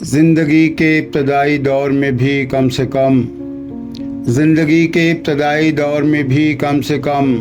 زندگی کے ابتدائی دور میں بھی کم سے کم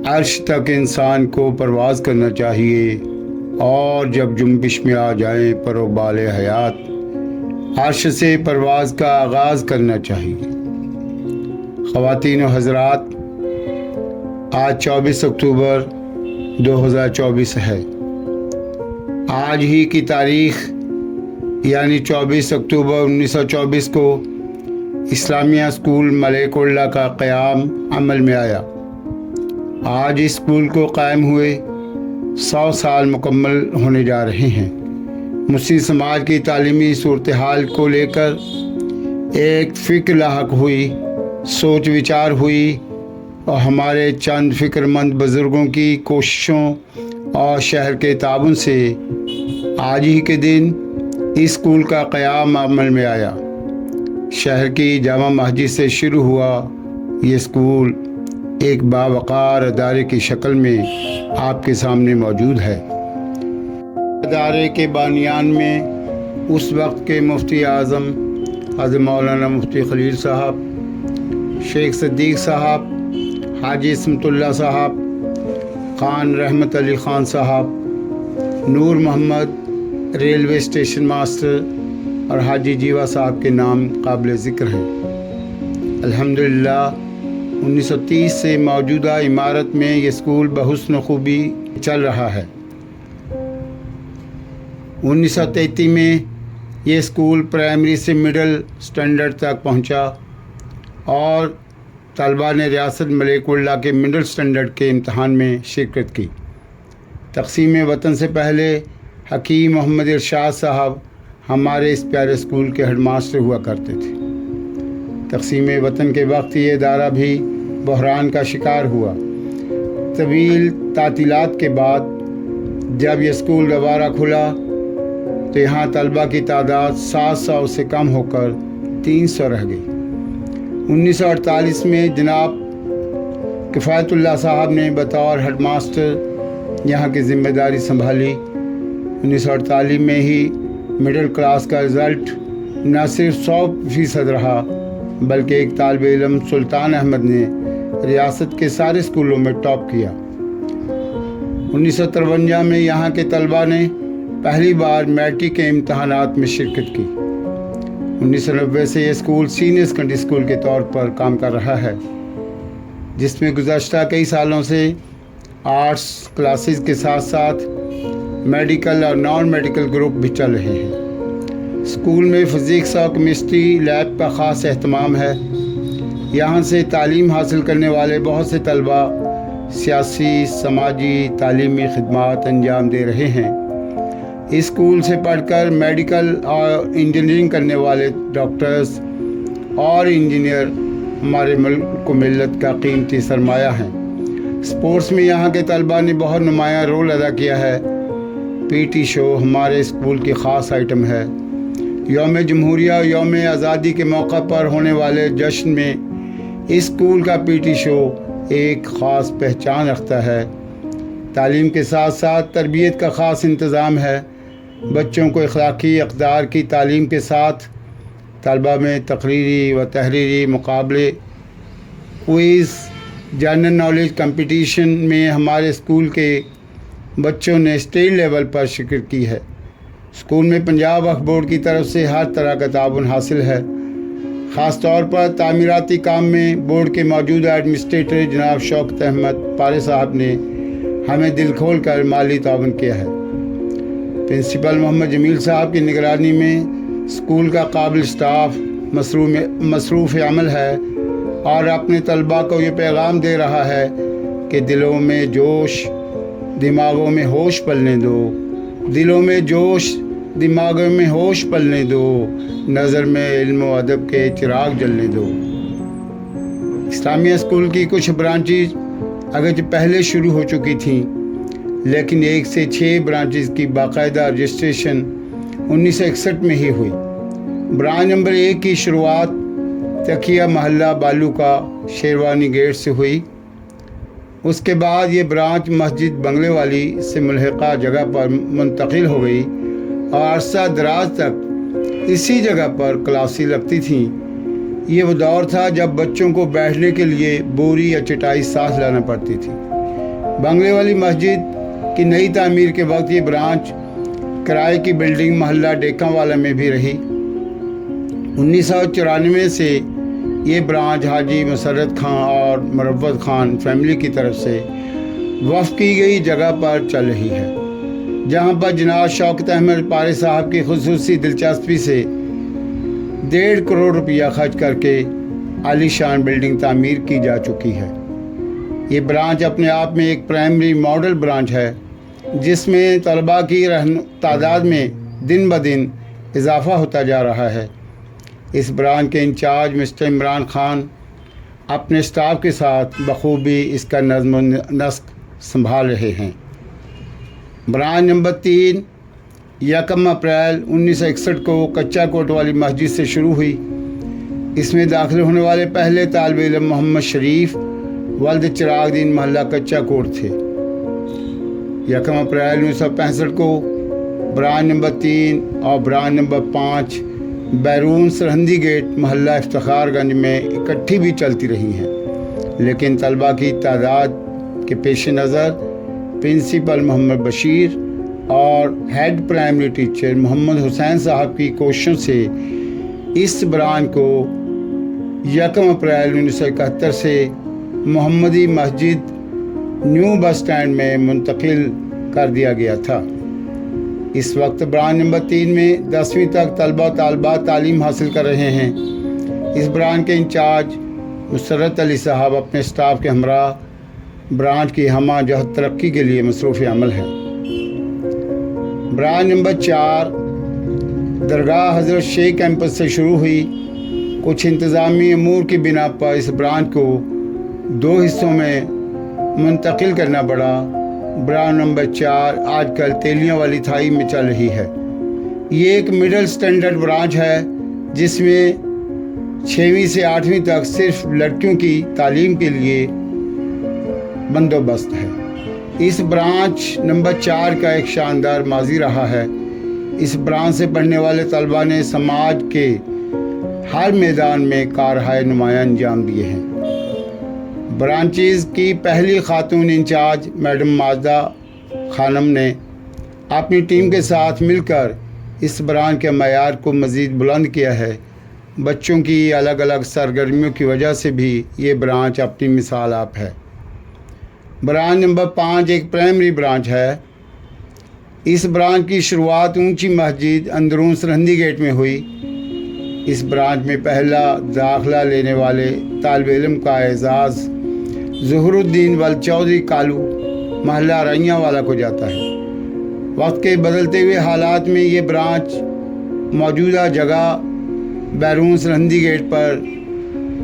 عرش تک انسان کو پرواز کرنا چاہیے، اور جب جنبش میں آ جائیں پروبال حیات، عرش سے پرواز کا آغاز کرنا چاہیے۔ خواتین و حضرات، آج 24 اکتوبر 2024 ہے۔ آج ہی کی تاریخ یعنی 24 اکتوبر 1924 کو اسلامیہ اسکول ملیک اللہ کا قیام عمل میں آیا۔ آج اسکول کو قائم ہوئے 100 سال مکمل ہونے جا رہے ہیں۔ مسلم سماج کی تعلیمی صورتحال کو لے کر ایک فکر لاحق ہوئی، سوچ وچار ہوئی، اور ہمارے چند فکر مند بزرگوں کی کوششوں اور شہر کے تعاون سے آج ہی کے دن اسکول کا قیام عمل میں آیا۔ شہر کی جامع مسجد سے شروع ہوا یہ اسکول ایک باوقار ادارے کی شکل میں آپ کے سامنے موجود ہے۔ ادارے کے بانیان میں اس وقت کے مفتی اعظم حضرت مولانا مفتی خلیل صاحب، شیخ صدیق صاحب، حاجی اسمت اللہ صاحب، خان رحمت علی خان صاحب، نور محمد ریلوے اسٹیشن ماسٹر اور حاجی جیوا صاحب کے نام قابل ذکر ہیں۔ الحمدللہ 1930 سے موجودہ عمارت میں یہ اسکول بحسن و خوبی چل رہا ہے۔ 1933 میں یہ اسکول پرائمری سے مڈل سٹینڈرڈ تک پہنچا اور طلباء نے ریاست ملیک اللہ کے مڈل سٹینڈرڈ کے امتحان میں شرکت کی۔ تقسیم وطن سے پہلے حکیم محمد ارشاد صاحب ہمارے اس پیارے اسکول کے ہیڈ ماسٹر ہوا کرتے تھے۔ تقسیم وطن کے وقت یہ ادارہ بھی بحران کا شکار ہوا۔ طویل تعطیلات کے بعد جب یہ اسکول دوبارہ کھلا تو یہاں طلباء کی تعداد 700 سے کم ہو کر 300 رہ گئی۔ 1948 میں جناب کفایت اللہ صاحب نے بطور ہیڈ ماسٹر یہاں کی ذمہ داری سنبھالی۔ 1948 میں ہی مڈل کلاس کا رزلٹ نہ صرف 100% رہا بلکہ ایک طالب علم سلطان احمد نے ریاست کے سارے اسکولوں میں ٹاپ کیا۔ 1953 میں یہاں کے طلباء نے پہلی بار میٹرک کے امتحانات میں شرکت کی۔ 1990 سے یہ اسکول سینئر سیکنڈری اسکول کے طور پر کام کر رہا ہے، جس میں گزشتہ کئی سالوں سے آرٹس کلاسز کے ساتھ ساتھ میڈیکل اور نان میڈیکل گروپ بھی چل رہے ہیں۔ اسکول میں فزکس اور کیمسٹری لیب کا خاص اہتمام ہے۔ یہاں سے تعلیم حاصل کرنے والے بہت سے طلباء سیاسی، سماجی، تعلیمی خدمات انجام دے رہے ہیں۔ اسکول سے پڑھ کر میڈیکل اور انجینئرنگ کرنے والے ڈاکٹرز اور انجینئر ہمارے ملک و ملت کا قیمتی سرمایہ ہیں۔ اسپورٹس میں یہاں کے طلباء نے بہت نمایاں رول ادا کیا ہے۔ پی ٹی شو ہمارے اسکول کی خاص آئٹم ہے۔ یوم جمہوریہ اور یوم آزادی کے موقع پر ہونے والے جشن میں اسکول کا پی ٹی شو ایک خاص پہچان رکھتا ہے۔ تعلیم کے ساتھ ساتھ تربیت کا خاص انتظام ہے۔ بچوں کو اخلاقی اقدار کی تعلیم کے ساتھ طلباء میں تقریری و تحریری مقابلے، کوئز، جنرل نالج کمپٹیشن میں ہمارے اسکول کے بچوں نے اسٹیٹ لیول پر شرکت کی ہے۔ اسکول میں پنجاب وقف بورڈ کی طرف سے ہر طرح کا تعاون حاصل ہے۔ خاص طور پر تعمیراتی کام میں بورڈ کے موجودہ ایڈمنسٹریٹر جناب شوکت احمد پارے صاحب نے ہمیں دل کھول کر مالی تعاون کیا ہے۔ پرنسپل محمد جمیل صاحب کی نگرانی میں اسکول کا قابل اسٹاف مصروف عمل ہے اور اپنے طلباء کو یہ پیغام دے رہا ہے کہ دلوں میں جوش، دماغوں میں ہوش پلنے دو، دلوں میں جوش، دماغوں میں ہوش پلنے دو، نظر میں علم و ادب کے چراغ جلنے دو۔ اسلامیہ اسکول کی کچھ برانچز اگرچہ پہلے شروع ہو چکی تھیں، لیکن 1 سے 6 برانچز کی باقاعدہ رجسٹریشن 1961 میں ہی ہوئی۔ برانچ نمبر 1 کی شروعات تکیہ محلہ بالو کا شیروانی گیٹ سے ہوئی۔ اس کے بعد یہ برانچ مسجد بنگلے والی سے ملحقہ جگہ پر منتقل ہو گئی اور عرصہ دراز تک इसी जगह पर क्लासें लगती थीं। ये वो दौर था जब बच्चों को बैठने के लिए बोरी या चटाई साथ लाना पड़ती थी। बंगले वाली मस्जिद की नई तामीर के वक्त ये ब्रांच किराए की बिल्डिंग मोहल्ला डेकावाला में भी रही। 1994 से ये ब्रांच हाजी मसरत खां और मुरव्वत खान फैमिली की तरफ से वक्फ की गई जगह पर चल रही है, जहाँ पर जनाब शौकत अहमद पारे साहब की खुसूसी दिलचस्पी से 1.5 करोड़ रुपया खर्च करके आलीशान बिल्डिंग तामीर की जा चुकी है। ये ब्रांच अपने आप में एक प्राइमरी मॉडल ब्रांच है, जिसमें तलबा की तादाद में दिन ब दिन इजाफ़ा होता जा रहा है। इस ब्रांच के इंचार्ज मिस्टर इमरान खान अपने स्टाफ के साथ बखूबी इसका नज़्म व नस्क संभाल रहे हैं। ब्रांच नंबर 3 1 अप्रैल 1961 को कच्चा कोट वाली मस्जिद से शुरू हुई। इसमें दाखिल होने वाले पहले तालिब इल्म मोहम्मद शरीफ वल्द चिरागदीन मोहल्ला कच्चा कोट थे। 1 अप्रैल 1965 को ब्रांच नंबर 3 और ब्रांच नंबर 5 बैरून सरहंदी गेट मोहल्ला इफ्तिखारगंज में इकट्ठी भी चलती रही हैं, लेकिन तलबा की तादाद के पेश नज़र प्रिंसिपल मोहम्मद बशीर और head primary teacher Mohammad Hussain Sahab की कोशिशों से इस ब्रांच को 1 अप्रैल 1971 से मोहम्मदी मस्जिद न्यू बस स्टैंड में मुंतकिल कर दिया गया था। इस वक्त ब्रांच नंबर 3 में 10वीं तक तलबा तालिबात तालीम हासिल कर रहे हैं। इस ब्रांच के इंचार्ज मुसर्रत अली साहब अपने स्टाफ के हमरा ब्रांच की हमा जहद तरक्की के लिए मसरूफ़ अमल हैं। ब्रांच नंबर 4 दरगाह हज़रत शेख कैंपस से शुरू हुई। कुछ इंतज़ामी अमूर की बिना पर इस ब्रांच को 2 हिस्सों में मुंतकिल करना पड़ा। ब्रांच नंबर 4 आजकल तेलियां वाली थाई में चल रही है। ये एक मिडिल स्टैंडर्ड ब्रांच है, जिसमें 6वीं से 8वीं तक सिर्फ लड़कियों की तालीम के लिए बंदोबस्त है। इस ब्रांच नंबर 4 का एक शानदार माजी रहा है। इस ब्रांच से पढ़ने वाले तलबा ने समाज के हर मैदान में कारहाय नुमायां अंजाम दिए हैं। ब्रांचेज़ की पहली खातून इंचार्ज मैडम माजदा खानम ने अपनी टीम के साथ मिलकर इस ब्रांच के मयार को मज़ीद बुलंद किया है। बच्चों की अलग अलग सरगर्मियों की वजह से भी ये ब्रांच अपनी मिसाल आप है। ब्रांच नंबर 5 एक प्राइमरी ब्रांच है। इस ब्रांच की शुरुआत ऊंची मस्जिद अंदरून सरहंदी गेट में हुई। इस ब्रांच में पहला दाखिला लेने वाले तालिब इल्म का एजाज़ ज़ुहरुद्दीन वल्द चौधरी कालू मोहल्ला रैया वाला को जाता है। वक्त के बदलते हुए हालात में ये ब्रांच मौजूदा जगह बैरून सरहंदी गेट पर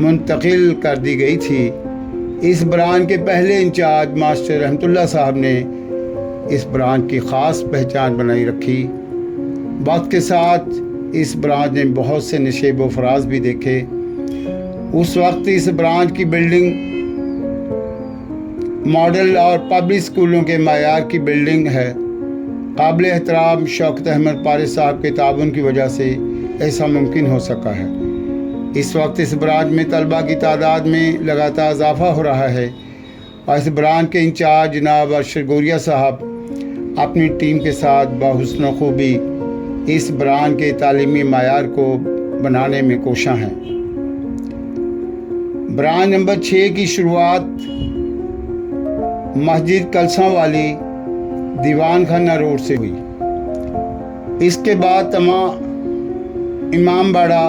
मुंतकिल कर दी गई थी। इस ब्रांच के पहले इंचार्ज मास्टर रहमतुल्लाह साहब ने इस ब्रांच की ख़ास पहचान बनाई रखी। वक्त के साथ इस ब्रांच ने बहुत से नशेब व फराज भी देखे। उस वक्त इस ब्रांच की बिल्डिंग मॉडल और पब्लिक स्कूलों के मायार की बिल्डिंग है। काबिल एहतराम शौकत अहमद पारे साहब के ताबन की वजह से ऐसा मुमकिन हो सका है। इस वक्त इस ब्रांच में तलबा की तादाद में लगातार इजाफा हो रहा है और इस ब्रांच के इंचार्ज जनाब अरशद गोरिया साहब अपनी टीम के साथ बहुस्न खूबी इस ब्रांच के तालीमी मायार को बनाने में कोशां हैं। ब्रांच नंबर 6 की शुरुआत मस्जिद कलसा वाली दीवान खाना रोड से हुई। इसके बाद तमाम इमाम बाड़ा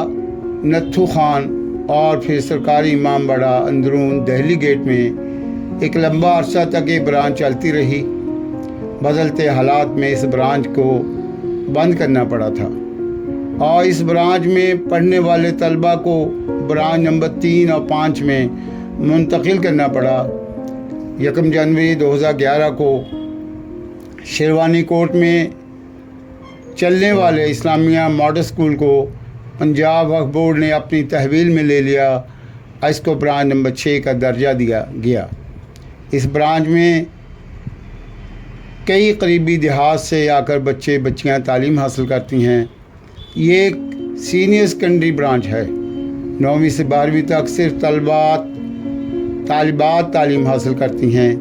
नत्थू खान और फिर सरकारी इमाम बाड़ा अंदरून दहली गेट में एक लंबा अरसा तक ये ब्रांच चलती रही। बदलते हालात में इस ब्रांच को बंद करना पड़ा था और इस ब्रांच में पढ़ने वाले तलबा को ब्रांच नंबर 3 और 5 में मुंतकिल करना पड़ा। 1 जनवरी 2011 को शेरवानी कोर्ट में चलने वाले इस्लामिया मॉडल स्कूल को पंजाब वक्फ बोर्ड ने अपनी तहवील में ले लिया। इसको ब्रांच नंबर 6 का दर्जा दिया गया। इस ब्रांच में कई करीबी देहात से आकर बच्चे बच्चियां तालीम हासिल करती हैं। ये एक सीनियर सेकेंडरी ब्रांच है। 9वीं से 12वीं तक सिर्फ तालिबात तालीम हासिल करती हैं।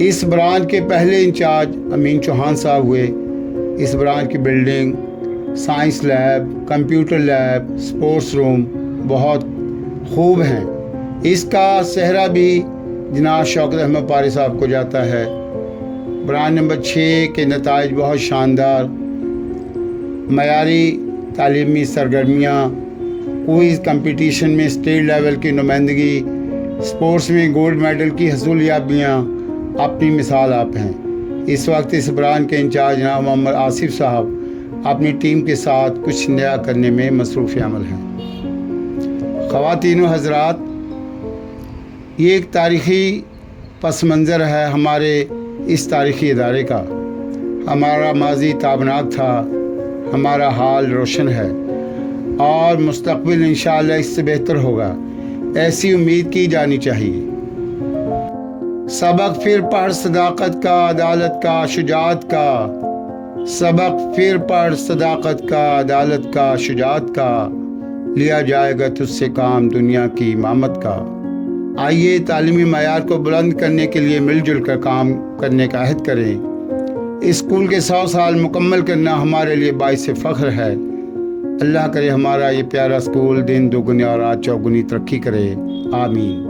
इस ब्रांच के पहले इंचार्ज अमीन चौहान साहब हुए। इस ब्रांच की building, science lab, computer lab, sports room बहुत खूब हैं। इसका सेहरा भी जनाब शौकत अहमद पारी साहब को जाता है। ब्रांच नंबर 6 के नताइज बहुत शानदार, मयारी तालीमी सरगर्मियाँ, क्विज़ कंपटीशन में स्टेट लेवल की नुमाइंदगी, स्पोर्ट्स में गोल्ड मेडल की हसूलियाबियाँ अपनी मिसाल आप हैं। इस वक्त इस ब्रांच के इंचार्ज जनाब मोहम्मद आसिफ साहब अपनी टीम के साथ कुछ नया करने में मसरूफ़ अमल हैं। ख़वातीन व हज़रात, ये एक तारीख़ी पस मंज़र है हमारे इस तारीख़ी इदारे का। हमारा माजी ताबनाक था, हमारा हाल रोशन है और मुस्तक़बिल इंशाअल्लाह इससे बेहतर होगा, ऐसी उम्मीद की जानी चाहिए। सबक फिर पढ़ सदाकत का, अदालत का, शुजाअत का। सबक फिर पढ़ सदाकत का, अदालत का, शुजाअत का। लिया जाएगा तुझसे काम दुनिया की इमामत का। आइए तालीमी मयार को बुलंद करने के लिए मिलजुल कर काम करने का अहद करें। इस स्कूल के 100 साल मुकम्मल करना हमारे लिए बाइस फ़ख्र है। अल्लाह करे हमारा ये प्यारा स्कूल दिन दोगुनी और रात चौगुनी तरक्की करे। आमीन।